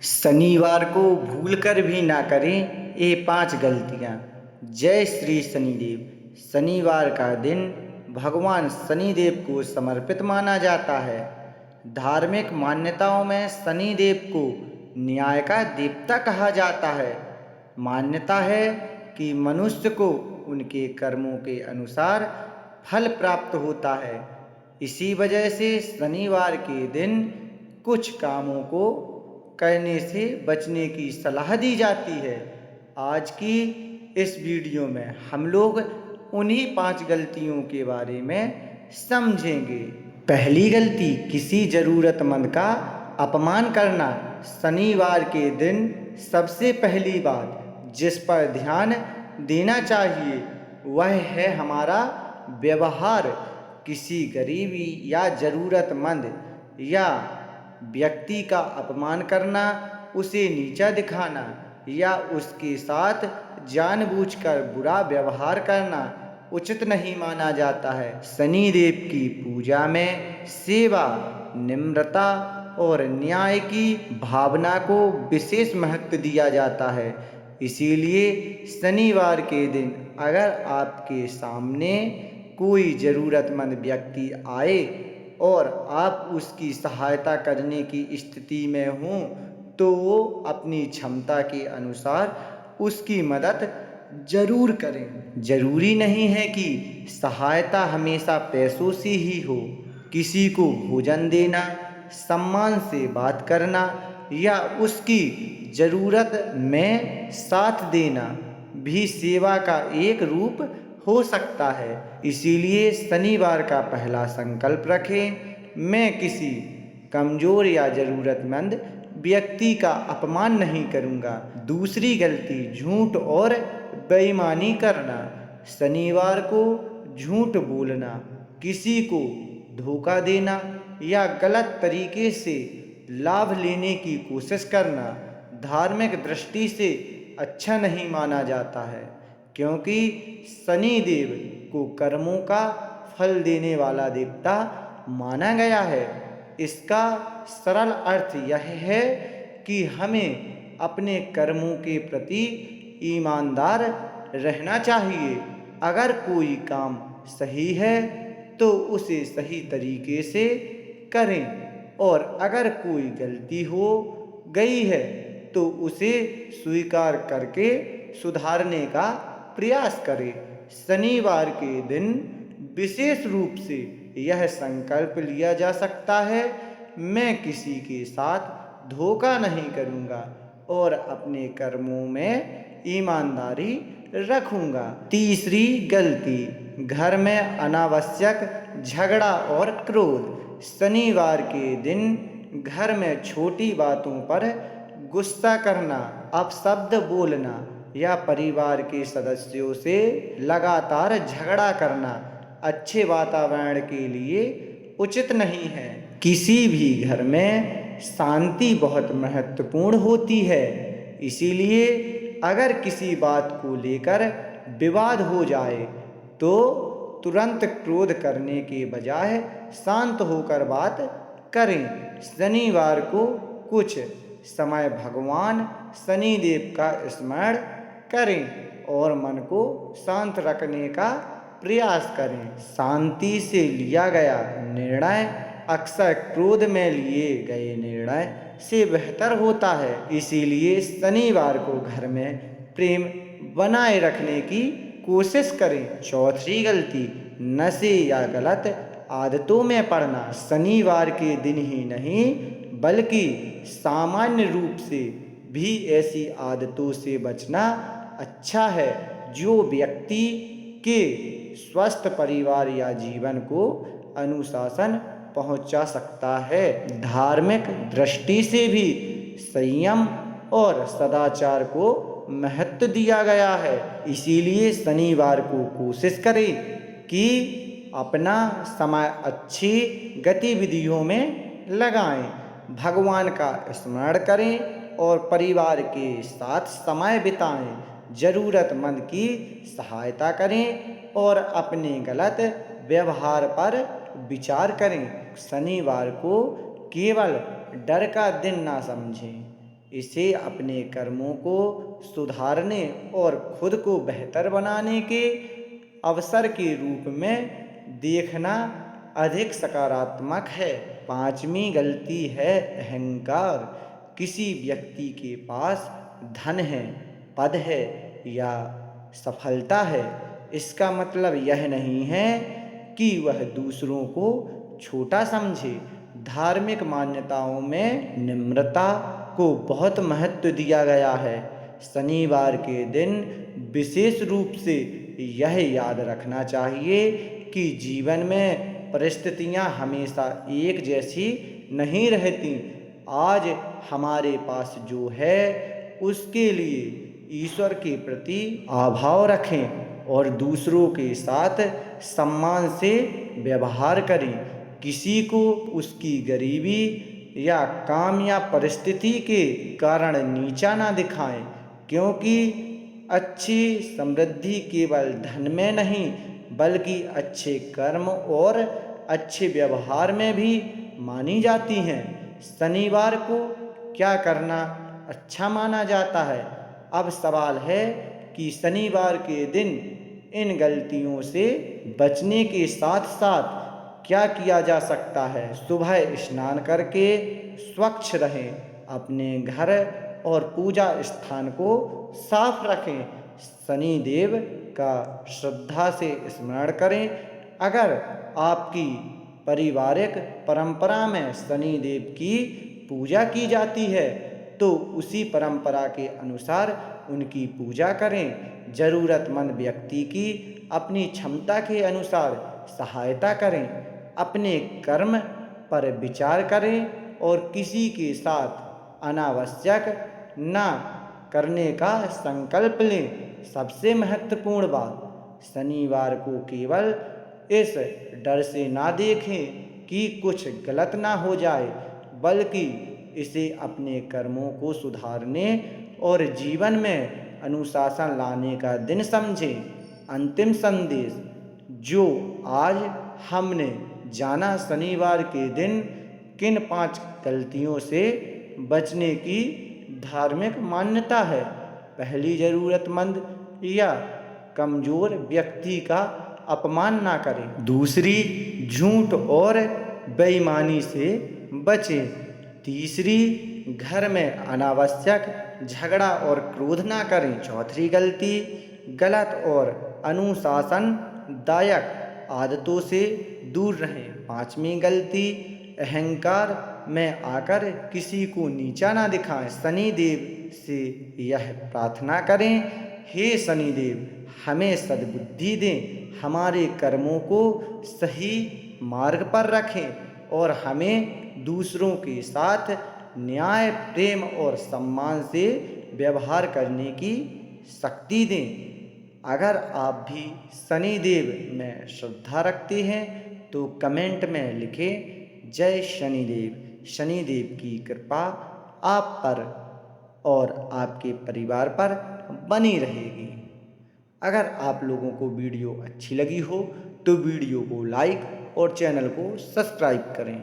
शनिवार को भूलकर भी ना करें ये 5 गलतियाँ। जय श्री शनिदेव। शनिवार का दिन भगवान शनिदेव को समर्पित माना जाता है। धार्मिक मान्यताओं में शनिदेव को न्याय का देवता कहा जाता है। मान्यता है कि मनुष्य को उनके कर्मों के अनुसार फल प्राप्त होता है। इसी वजह से शनिवार के दिन कुछ कामों को करने से बचने की सलाह दी जाती है। आज की इस वीडियो में हम लोग उन्हीं 5 गलतियों के बारे में समझेंगे। पहली गलती, किसी ज़रूरतमंद का अपमान करना। शनिवार के दिन सबसे पहली बात जिस पर ध्यान देना चाहिए वह है हमारा व्यवहार। किसी गरीबी या ज़रूरतमंद या व्यक्ति का अपमान करना, उसे नीचा दिखाना या उसके साथ जानबूझकर बुरा व्यवहार करना उचित नहीं माना जाता है। शनिदेव की पूजा में सेवा, निम्रता और न्याय की भावना को विशेष महत्व दिया जाता है। इसीलिए शनिवार के दिन अगर आपके सामने कोई ज़रूरतमंद व्यक्ति आए और आप उसकी सहायता करने की स्थिति में हों तो वो अपनी क्षमता के अनुसार उसकी मदद जरूर करें। जरूरी नहीं है कि सहायता हमेशा पैसों से ही हो। किसी को भोजन देना, सम्मान से बात करना या उसकी ज़रूरत में साथ देना भी सेवा का एक रूप हो सकता है। इसीलिए शनिवार का पहला संकल्प रखें, मैं किसी कमज़ोर या ज़रूरतमंद व्यक्ति का अपमान नहीं करूँगा। दूसरी गलती, झूठ और बेईमानी करना। शनिवार को झूठ बोलना, किसी को धोखा देना या गलत तरीके से लाभ लेने की कोशिश करना धार्मिक दृष्टि से अच्छा नहीं माना जाता है, क्योंकि शनिदेव को कर्मों का फल देने वाला देवता माना गया है। इसका सरल अर्थ यह है कि हमें अपने कर्मों के प्रति ईमानदार रहना चाहिए। अगर कोई काम सही है तो उसे सही तरीके से करें और अगर कोई गलती हो गई है तो उसे स्वीकार करके सुधारने का प्रयास करें। शनिवार के दिन विशेष रूप से यह संकल्प लिया जा सकता है, मैं किसी के साथ धोखा नहीं करूँगा और अपने कर्मों में ईमानदारी रखूँगा। तीसरी गलती, घर में अनावश्यक झगड़ा और क्रोध। शनिवार के दिन घर में छोटी बातों पर गुस्सा करना, अपशब्द बोलना या परिवार के सदस्यों से लगातार झगड़ा करना अच्छे वातावरण के लिए उचित नहीं है। किसी भी घर में शांति बहुत महत्वपूर्ण होती है। इसीलिए अगर किसी बात को लेकर विवाद हो जाए तो तुरंत क्रोध करने के बजाय शांत होकर बात करें। शनिवार को कुछ समय भगवान शनिदेव का स्मरण करें और मन को शांत रखने का प्रयास करें। शांति से लिया गया निर्णय अक्सर क्रोध में लिए गए निर्णय से बेहतर होता है। इसीलिए शनिवार को घर में प्रेम बनाए रखने की कोशिश करें। चौथी गलती, नशे या गलत आदतों में पड़ना। शनिवार के दिन ही नहीं बल्कि सामान्य रूप से भी ऐसी आदतों से बचना अच्छा है जो व्यक्ति के स्वस्थ परिवार या जीवन को अनुशासन पहुंचा सकता है। धार्मिक दृष्टि से भी संयम और सदाचार को महत्व दिया गया है। इसीलिए शनिवार को कोशिश करें कि अपना समय अच्छी गतिविधियों में लगाएं, भगवान का स्मरण करें और परिवार के साथ समय बिताएं, ज़रूरतमंद की सहायता करें और अपने गलत व्यवहार पर विचार करें। शनिवार को केवल डर का दिन ना समझें, इसे अपने कर्मों को सुधारने और खुद को बेहतर बनाने के अवसर के रूप में देखना अधिक सकारात्मक है। पांचवी गलती है अहंकार। किसी व्यक्ति के पास धन है, पद है या सफलता है, इसका मतलब यह नहीं है कि वह दूसरों को छोटा समझे। धार्मिक मान्यताओं में निम्रता को बहुत महत्व दिया गया है। शनिवार के दिन विशेष रूप से यह याद रखना चाहिए कि जीवन में परिस्थितियां हमेशा एक जैसी नहीं रहती। आज हमारे पास जो है उसके लिए ईश्वर के प्रति आभाव रखें और दूसरों के साथ सम्मान से व्यवहार करें। किसी को उसकी गरीबी या काम या परिस्थिति के कारण नीचा ना दिखाएं, क्योंकि अच्छी समृद्धि केवल धन में नहीं बल्कि अच्छे कर्म और अच्छे व्यवहार में भी मानी जाती हैं। शनिवार को क्या करना अच्छा माना जाता है? अब सवाल है कि शनिवार के दिन इन गलतियों से बचने के साथ साथ क्या किया जा सकता है। सुबह स्नान करके स्वच्छ रहें, अपने घर और पूजा स्थान को साफ रखें, शनि देव का श्रद्धा से स्मरण करें। अगर आपकी पारिवारिक परंपरा में शनि देव की पूजा की जाती है तो उसी परंपरा के अनुसार उनकी पूजा करें। ज़रूरतमंद व्यक्ति की अपनी क्षमता के अनुसार सहायता करें, अपने कर्म पर विचार करें और किसी के साथ अनावश्यक ना करने का संकल्प लें। सबसे महत्वपूर्ण बात, शनिवार को केवल इस डर से ना देखें कि कुछ गलत ना हो जाए, बल्कि इसे अपने कर्मों को सुधारने और जीवन में अनुशासन लाने का दिन समझें। अंतिम संदेश जो आज हमने जाना, शनिवार के दिन किन 5 गलतियों से बचने की धार्मिक मान्यता है। पहली, ज़रूरतमंद या कमज़ोर व्यक्ति का अपमान ना करें। दूसरी, झूठ और बेईमानी से बचें। तीसरी, घर में अनावश्यक झगड़ा और क्रोध ना करें। चौथी गलती, गलत और अनुशासनदायक आदतों से दूर रहें। पांचवी गलती, अहंकार में आकर किसी को नीचा ना दिखाएं। शनि देव से यह प्रार्थना करें, हे शनि देव हमें सद्बुद्धि दें, हमारे कर्मों को सही मार्ग पर रखें और हमें दूसरों के साथ न्याय, प्रेम और सम्मान से व्यवहार करने की शक्ति दें। अगर आप भी शनि देव में श्रद्धा रखते हैं तो कमेंट में लिखें, जय शनिदेव। शनिदेव की कृपा आप पर और आपके परिवार पर बनी रहेगी। अगर आप लोगों को वीडियो अच्छी लगी हो तो वीडियो को लाइक और चैनल को सब्सक्राइब करें।